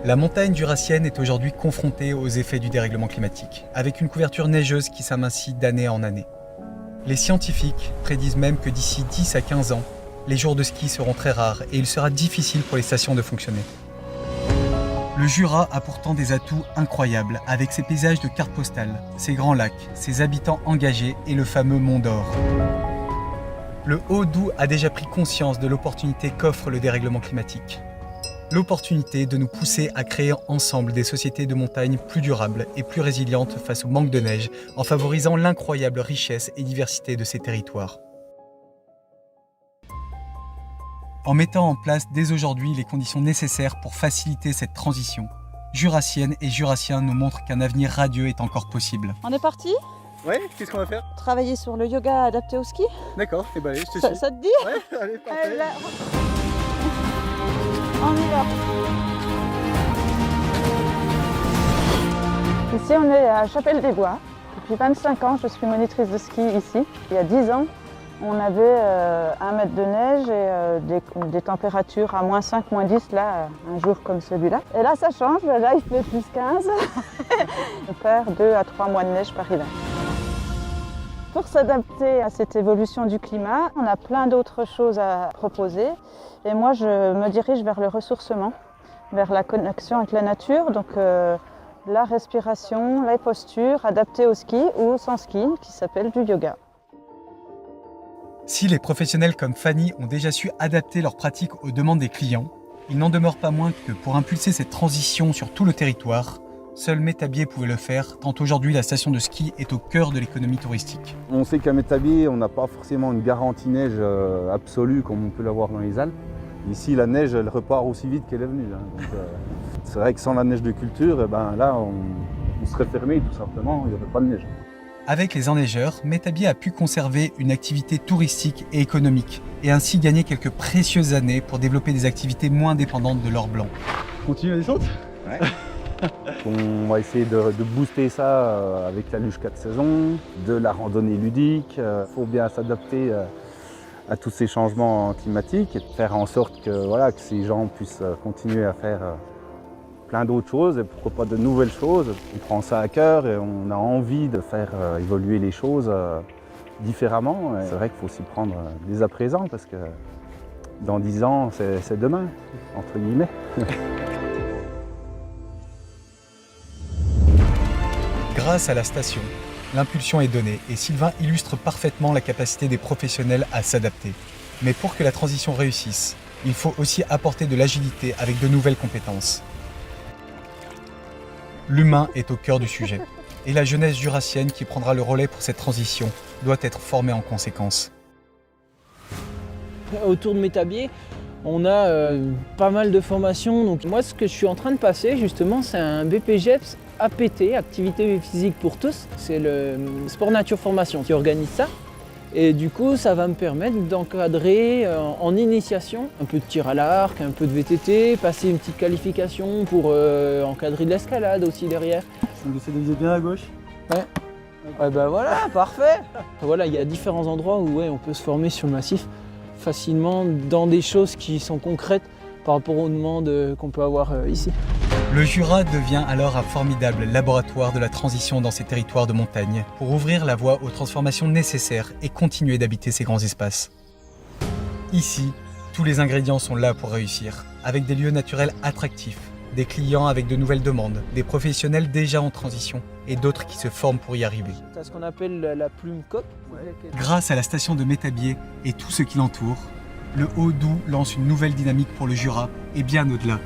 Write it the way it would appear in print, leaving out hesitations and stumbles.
La montagne jurassienne est aujourd'hui confrontée aux effets du dérèglement climatique, avec une couverture neigeuse qui s'amincit d'année en année. Les scientifiques prédisent même que d'ici 10 à 15 ans, les jours de ski seront très rares et il sera difficile pour les stations de fonctionner. Le Jura a pourtant des atouts incroyables, avec ses paysages de carte postale, ses grands lacs, ses habitants engagés et le fameux Mont d'Or. Le Haut-Doubs a déjà pris conscience de l'opportunité qu'offre le dérèglement climatique. L'opportunité de nous pousser à créer ensemble des sociétés de montagne plus durables et plus résilientes face au manque de neige, en favorisant l'incroyable richesse et diversité de ces territoires. En mettant en place dès aujourd'hui les conditions nécessaires pour faciliter cette transition, Jurassiennes et Jurassiens nous montrent qu'un avenir radieux est encore possible. On est parti? Ouais, qu'est-ce qu'on va faire? Travailler sur le yoga adapté au ski? D'accord, et allez, je te suis. Ça te dit? Ouais, allez, parfait. Allez, là. On y va. Ici, on est à Chapelle-des-Bois. Depuis 25 ans, je suis monitrice de ski ici. Il y a 10 ans, on avait 1 mètre de neige et des températures à -5, -10, là, un jour comme celui-là. Et là, ça change. Là, il fait +15. On perd 2 à 3 mois de neige par hiver. Pour s'adapter à cette évolution du climat, on a plein d'autres choses à proposer. Et moi, je me dirige vers le ressourcement, vers la connexion avec la nature. Donc, la respiration, les postures adaptées au ski ou sans ski, qui s'appelle du yoga. Si les professionnels comme Fanny ont déjà su adapter leurs pratiques aux demandes des clients, il n'en demeure pas moins que pour impulser cette transition sur tout le territoire, seul Métabier pouvait le faire, tant aujourd'hui la station de ski est au cœur de l'économie touristique. On sait qu'à Métabier, on n'a pas forcément une garantie neige absolue comme on peut l'avoir dans les Alpes. Ici, la neige, elle repart aussi vite qu'elle est venue. Donc, c'est vrai que sans la neige de culture, là, on serait fermé tout simplement, il n'y aurait pas de neige. Avec les enneigeurs, Métabier a pu conserver une activité touristique et économique, et ainsi gagner quelques précieuses années pour développer des activités moins dépendantes de l'or blanc. Continue la descente? Ouais. On va essayer de booster ça avec la luge 4 saisons, de la randonnée ludique. Il faut bien s'adapter à tous ces changements climatiques et faire en sorte que ces gens puissent continuer à faire plein d'autres choses et pourquoi pas de nouvelles choses. On prend ça à cœur et on a envie de faire évoluer les choses différemment. C'est vrai qu'il faut s'y prendre dès à présent parce que dans 10 ans, c'est demain, entre guillemets. Grâce à la station, l'impulsion est donnée et Sylvain illustre parfaitement la capacité des professionnels à s'adapter. Mais pour que la transition réussisse, il faut aussi apporter de l'agilité avec de nouvelles compétences. L'humain est au cœur du sujet et la jeunesse jurassienne qui prendra le relais pour cette transition doit être formée en conséquence. Autour de Métabier, on a pas mal de formations. Donc moi, ce que je suis en train de passer, justement, c'est un BPGEPS APT, Activité Physique pour tous. C'est le Sport Nature Formation qui organise ça. Et du coup, ça va me permettre d'encadrer en initiation un peu de tir à l'arc, un peu de VTT, passer une petite qualification pour encadrer de l'escalade aussi derrière. On essaie de viser bien à gauche. Ouais. Ouais, bah voilà, parfait. Voilà, il y a différents endroits où on peut se former sur le massif facilement dans des choses qui sont concrètes par rapport aux demandes qu'on peut avoir ici. Le Jura devient alors un formidable laboratoire de la transition dans ces territoires de montagne pour ouvrir la voie aux transformations nécessaires et continuer d'habiter ces grands espaces. Ici, tous les ingrédients sont là pour réussir, avec des lieux naturels attractifs, des clients avec de nouvelles demandes, des professionnels déjà en transition et d'autres qui se forment pour y arriver. C'est ce qu'on appelle la plume COP. Grâce à la station de Métabier et tout ce qui l'entoure, le Haut-Doubs lance une nouvelle dynamique pour le Jura et bien au-delà.